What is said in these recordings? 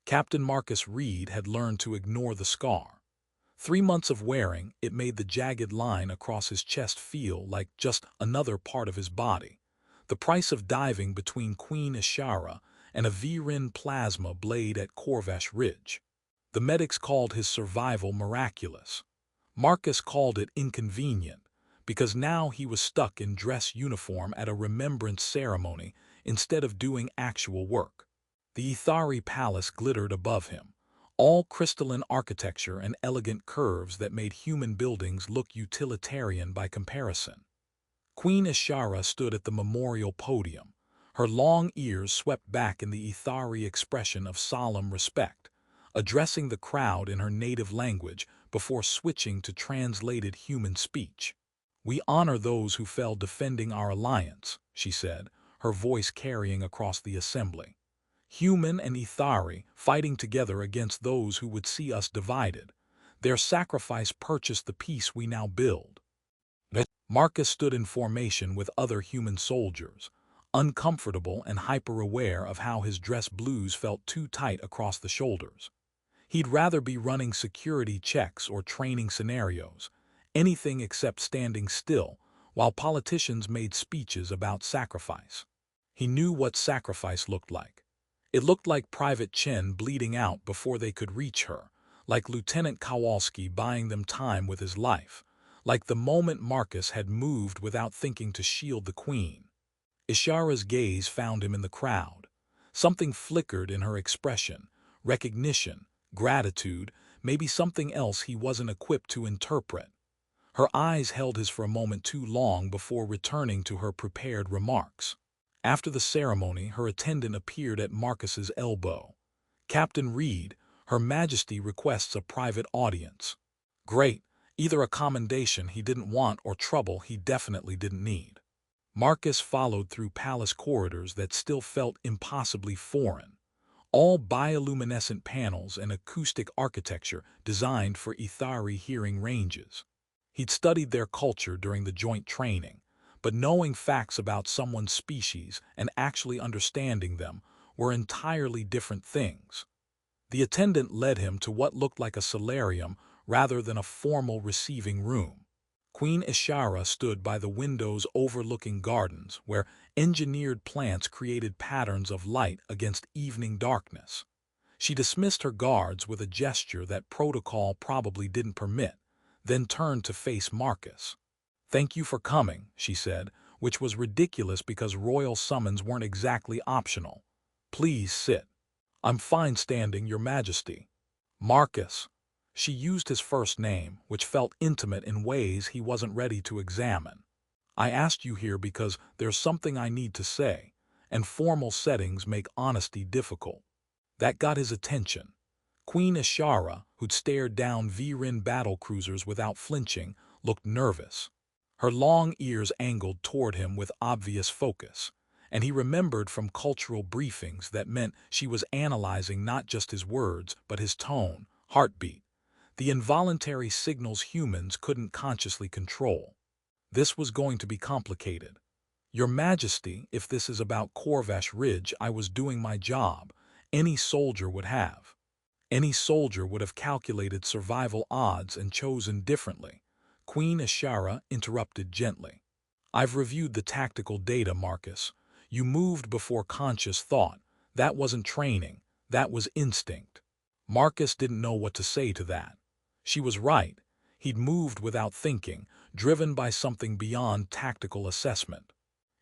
Captain Marcus Reed had learned to ignore the scar. 3 months of wearing it made the jagged line across his chest feel like just another part of his body. The price of diving between Queen Ishara and a V-Rin plasma blade at Corvash Ridge. The medics called his survival miraculous. Marcus called it inconvenient, because now he was stuck in dress uniform at a remembrance ceremony instead of doing actual work. The Ithari Palace glittered above him, all crystalline architecture and elegant curves that made human buildings look utilitarian by comparison. Queen Ishara stood at the memorial podium, her long ears swept back in the Ithari expression of solemn respect, addressing the crowd in her native language before switching to translated human speech. "We honor those who fell defending our alliance," she said, her voice carrying across the assembly. "Human and Ithari fighting together against those who would see us divided. Their sacrifice purchased the peace we now build." Marcus stood in formation with other human soldiers, uncomfortable and hyper-aware of how his dress blues felt too tight across the shoulders. He'd rather be running security checks or training scenarios, anything except standing still, while politicians made speeches about sacrifice. He knew what sacrifice looked like. It looked like Private Chen bleeding out before they could reach her, like Lieutenant Kowalski buying them time with his life, like the moment Marcus had moved without thinking to shield the Queen. Ishara's gaze found him in the crowd. Something flickered in her expression, recognition, gratitude, maybe something else he wasn't equipped to interpret. Her eyes held his for a moment too long before returning to her prepared remarks. After the ceremony, her attendant appeared at Marcus's elbow. "Captain Reed, Her Majesty requests a private audience." Great, either a commendation he didn't want or trouble he definitely didn't need. Marcus followed through palace corridors that still felt impossibly foreign, all bioluminescent panels and acoustic architecture designed for Ithari hearing ranges. He'd studied their culture during the joint training, but knowing facts about someone's species and actually understanding them were entirely different things. The attendant led him to what looked like a solarium rather than a formal receiving room. Queen Ishara stood by the windows overlooking gardens where engineered plants created patterns of light against evening darkness. She dismissed her guards with a gesture that protocol probably didn't permit, then turned to face Marcus. "Thank you for coming," she said, which was ridiculous because royal summons weren't exactly optional. "Please sit." "I'm fine standing, Your Majesty." "Marcus." She used his first name, which felt intimate in ways he wasn't ready to examine. "I asked you here because there's something I need to say, and formal settings make honesty difficult." That got his attention. Queen Ishara, who'd stared down V-Rin battlecruisers without flinching, looked nervous. Her long ears angled toward him with obvious focus, and he remembered from cultural briefings that meant she was analyzing not just his words, but his tone, heartbeat, the involuntary signals humans couldn't consciously control. This was going to be complicated. "Your Majesty, if this is about Corvash Ridge, I was doing my job. Any soldier would have. Any soldier would have calculated survival odds and chosen differently." Queen Ishara interrupted gently. "I've reviewed the tactical data, Marcus. You moved before conscious thought. That wasn't training. That was instinct." Marcus didn't know what to say to that. She was right. He'd moved without thinking, driven by something beyond tactical assessment.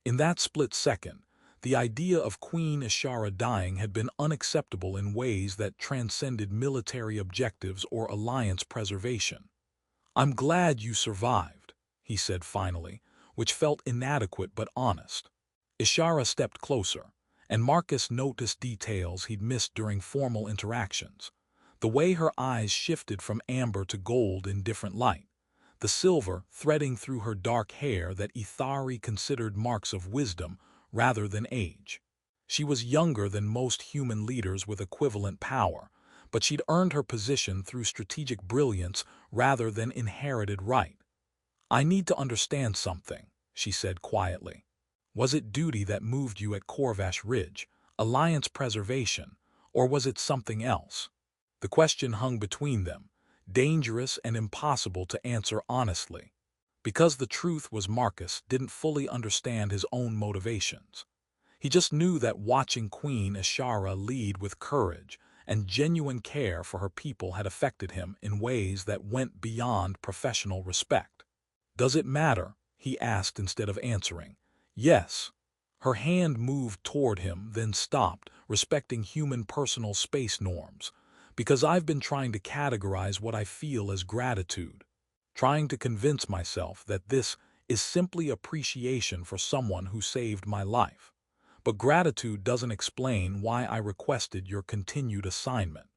In that split second, the idea of Queen Ishara dying had been unacceptable in ways that transcended military objectives or alliance preservation. "I'm glad you survived," he said finally, which felt inadequate but honest. Ishara stepped closer, and Marcus noticed details he'd missed during formal interactions. The way her eyes shifted from amber to gold in different light, the silver threading through her dark hair that Ithari considered marks of wisdom rather than age. She was younger than most human leaders with equivalent power, but she'd earned her position through strategic brilliance rather than inherited right. "I need to understand something," she said quietly. "Was it duty that moved you at Corvash Ridge, alliance preservation, Or was it something else? The question hung between them, dangerous and impossible to answer honestly. Because the truth was Marcus didn't fully understand his own motivations. He just knew that watching Queen Ishara lead with courage and genuine care for her people had affected him in ways that went beyond professional respect. "Does it matter?" he asked instead of answering. "Yes." Her hand moved toward him, then stopped, respecting human personal space norms. "Because I've been trying to categorize what I feel as gratitude. Trying to convince myself that this is simply appreciation for someone who saved my life. But gratitude doesn't explain why I requested your continued assignment.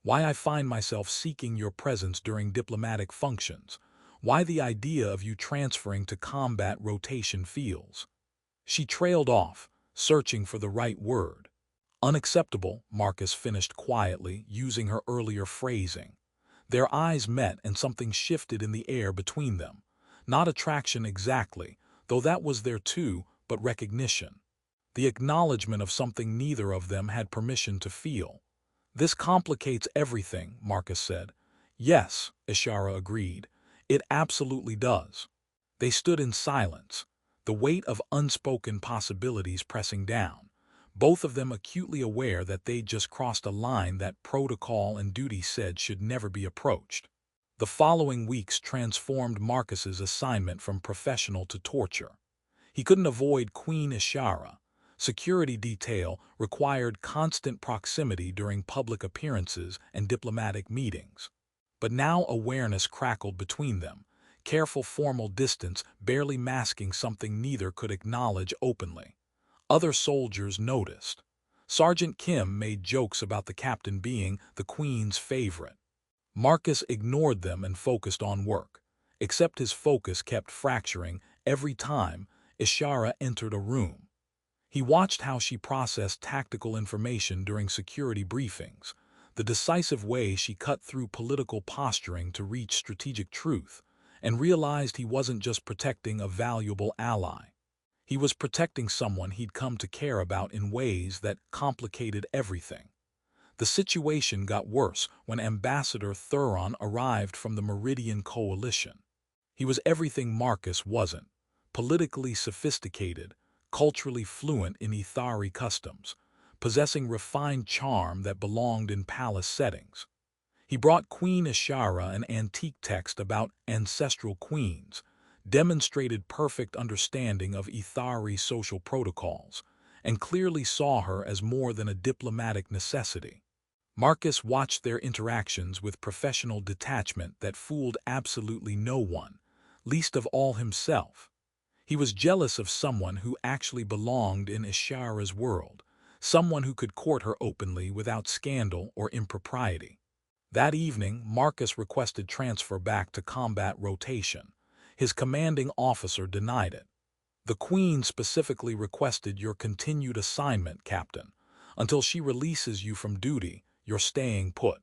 Why I find myself seeking your presence during diplomatic functions. Why the idea of you transferring to combat rotation feels." She trailed off, searching for the right word. "Unacceptable," Marcus finished quietly, using her earlier phrasing. Their eyes met and something shifted in the air between them. Not attraction exactly, though that was there too, but recognition. The acknowledgement of something neither of them had permission to feel. "This complicates everything," Marcus said. "Yes," Ishara agreed. "It absolutely does." They stood in silence, the weight of unspoken possibilities pressing down, both of them acutely aware that they'd just crossed a line that protocol and duty said should never be approached. The following weeks transformed Marcus's assignment from professional to torture. He couldn't avoid Queen Ishara. Security detail required constant proximity during public appearances and diplomatic meetings. But now awareness crackled between them, careful formal distance barely masking something neither could acknowledge openly. Other soldiers noticed. Sergeant Kim made jokes about the captain being the Queen's favorite. Marcus ignored them and focused on work, except his focus kept fracturing every time Ishara entered a room. He watched how she processed tactical information during security briefings, the decisive way she cut through political posturing to reach strategic truth, and realized he wasn't just protecting a valuable ally. He was protecting someone he'd come to care about in ways that complicated everything. The situation got worse when Ambassador Thuron arrived from the Meridian Coalition. He was everything Marcus wasn't: politically sophisticated, culturally fluent in Ithari customs, possessing refined charm that belonged in palace settings. He brought Queen Ishara an antique text about ancestral queens, demonstrated perfect understanding of Ithari social protocols, and clearly saw her as more than a diplomatic necessity. Marcus watched their interactions with professional detachment that fooled absolutely no one, least of all himself. He was jealous of someone who actually belonged in Ishara's world, someone who could court her openly without scandal or impropriety. That evening, Marcus requested transfer back to combat rotation. His commanding officer denied it. "The Queen specifically requested your continued assignment, Captain. Until she releases you from duty, you're staying put."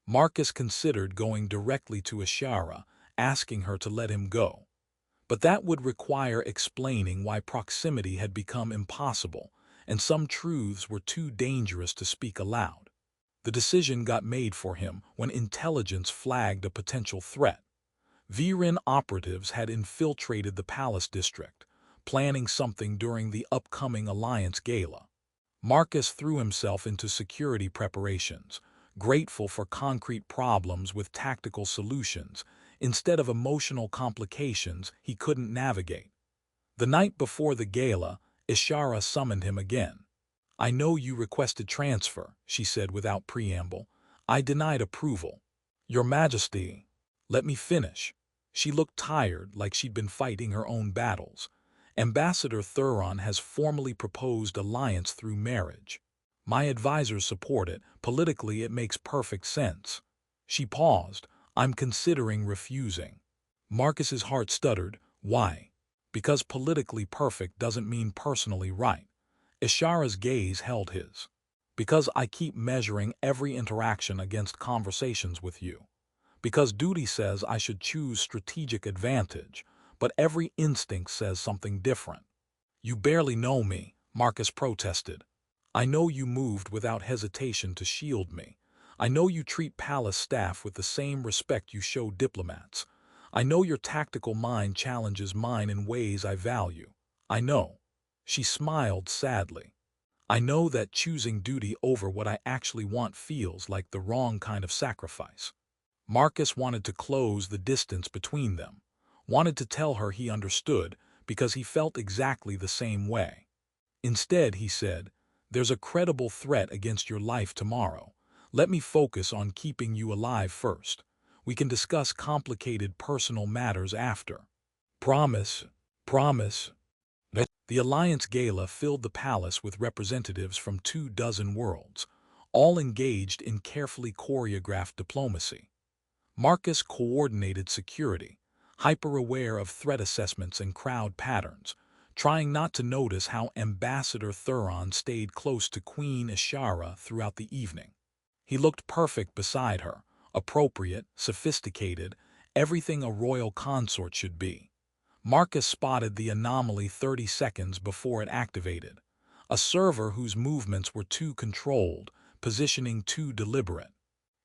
Marcus considered going directly to Ishara, asking her to let him go. But that would require explaining why proximity had become impossible, and some truths were too dangerous to speak aloud. The decision got made for him when intelligence flagged a potential threat. Viren operatives had infiltrated the palace district, planning something during the upcoming Alliance Gala. Marcus threw himself into security preparations, grateful for concrete problems with tactical solutions, instead of emotional complications he couldn't navigate. The night before the gala, Ishara summoned him again. "I know you requested transfer," she said without preamble. "I denied approval." "Your Majesty." "Let me finish." She looked tired, like she'd been fighting her own battles. "Ambassador Thuron has formally proposed alliance through marriage. My advisors support it. Politically, it makes perfect sense." She paused. "I'm considering refusing." Marcus's heart stuttered. "Why?" "Because politically perfect doesn't mean personally right." Ishara's gaze held his. "Because I keep measuring every interaction against conversations with you. Because duty says I should choose strategic advantage, but every instinct says something different." "You barely know me," Marcus protested. I know you moved without hesitation to shield me. I know you treat palace staff with the same respect you show diplomats. I know your tactical mind challenges mine in ways I value. I know." She smiled sadly. "I know that choosing duty over what I actually want feels like the wrong kind of sacrifice." Marcus wanted to close the distance between them, wanted to tell her he understood because he felt exactly the same way. Instead, he said, "There's a credible threat against your life tomorrow. Let me focus on keeping you alive first. We can discuss complicated personal matters after." "Promise, promise." The Alliance Gala filled the palace with representatives from 24 worlds, all engaged in carefully choreographed diplomacy. Marcus coordinated security, hyper-aware of threat assessments and crowd patterns, trying not to notice how Ambassador Thuron stayed close to Queen Ishara throughout the evening. He looked perfect beside her, appropriate, sophisticated, everything a royal consort should be. Marcus spotted the anomaly 30 seconds before it activated, a server whose movements were too controlled, positioning too deliberate.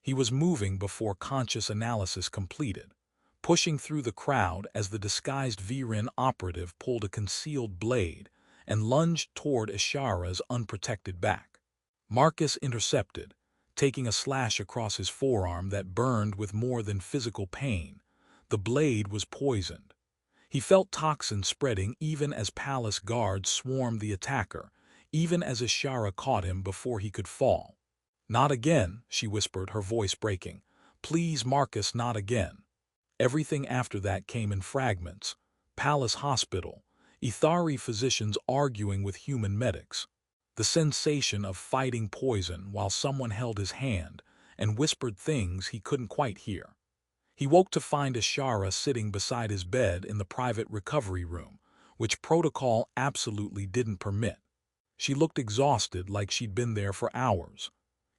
He was moving before conscious analysis completed, pushing through the crowd as the disguised Viren operative pulled a concealed blade and lunged toward Ishara's unprotected back. Marcus intercepted, taking a slash across his forearm that burned with more than physical pain. The blade was poisoned. He felt toxin spreading even as palace guards swarmed the attacker, even as Ishara caught him before he could fall. "Not again," she whispered, her voice breaking. "Please, Marcus, not again." Everything after that came in fragments. Palace hospital, Ithari physicians arguing with human medics. The sensation of fighting poison while someone held his hand and whispered things he couldn't quite hear. He woke to find Ishara sitting beside his bed in the private recovery room, which protocol absolutely didn't permit. She looked exhausted, like she'd been there for hours.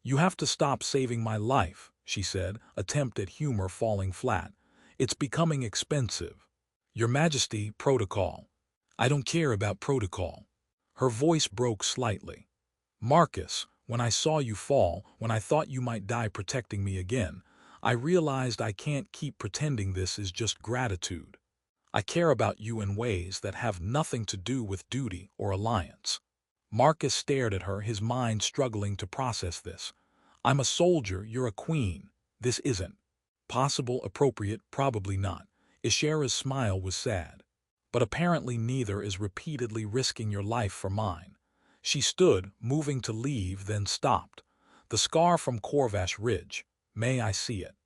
"You have to stop saving my life," she said, attempt at humor falling flat. "It's becoming expensive." "Your Majesty, protocol." "I don't care about protocol." Her voice broke slightly. "Marcus, when I saw you fall, when I thought you might die protecting me again, I realized I can't keep pretending this is just gratitude. I care about you in ways that have nothing to do with duty or alliance." Marcus stared at her, his mind struggling to process this. "I'm a soldier, you're a queen. This isn't." "Possible, appropriate, probably not." Ishara's smile was sad. "But apparently neither is repeatedly risking your life for mine." She stood, moving to leave, then stopped. "The scar from Corvash Ridge. May I see it?"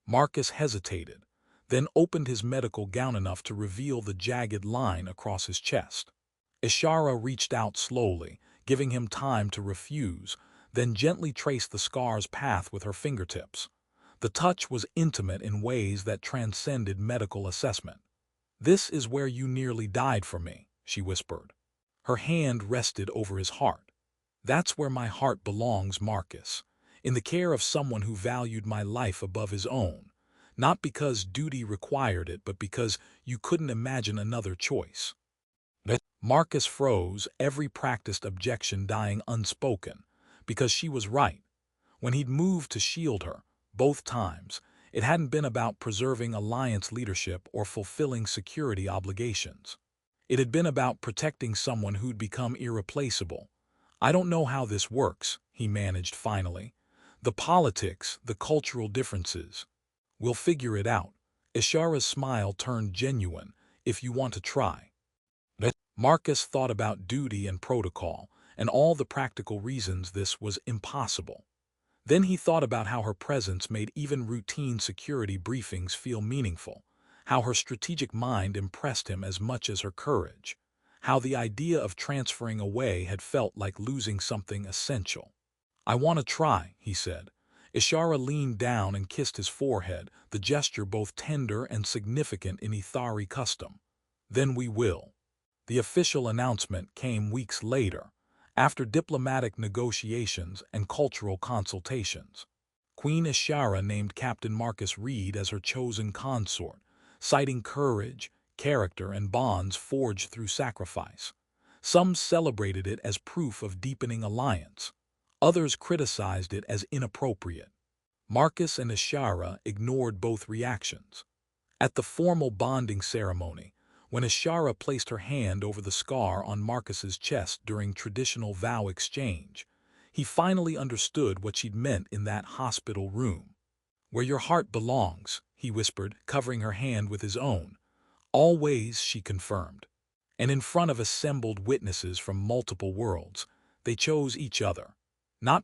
Marcus hesitated, then opened his medical gown enough to reveal the jagged line across his chest. Ishara reached out slowly, giving him time to refuse, then gently traced the scar's path with her fingertips. The touch was intimate in ways that transcended medical assessment. "This is where you nearly died for me," she whispered. Her hand rested over his heart. "That's where my heart belongs, Marcus, in the care of someone who valued my life above his own, not because duty required it, but because you couldn't imagine another choice." Marcus froze, every practiced objection dying unspoken, because she was right. When he'd moved to shield her, both times, it hadn't been about preserving alliance leadership or fulfilling security obligations. It had been about protecting someone who'd become irreplaceable. "I don't know how this works," he managed finally. "The politics, the cultural differences. We'll figure it out." Ishara's smile turned genuine. "If you want to try." Marcus thought about duty and protocol, and all the practical reasons this was impossible. Then he thought about how her presence made even routine security briefings feel meaningful, how her strategic mind impressed him as much as her courage, how the idea of transferring away had felt like losing something essential. "I want to try," he said. Ishara leaned down and kissed his forehead, the gesture both tender and significant in Ithari custom. "Then we will." The official announcement came weeks later, after diplomatic negotiations and cultural consultations. Queen Ishara named Captain Marcus Reed as her chosen consort, citing courage, character, and bonds forged through sacrifice. Some celebrated it as proof of deepening alliance. Others criticized it as inappropriate. Marcus and Ishara ignored both reactions. At the formal bonding ceremony, when Ishara placed her hand over the scar on Marcus's chest during traditional vow exchange, he finally understood what she'd meant in that hospital room. "Where your heart belongs," he whispered, covering her hand with his own. "Always," she confirmed. And in front of assembled witnesses from multiple worlds, they chose each other, not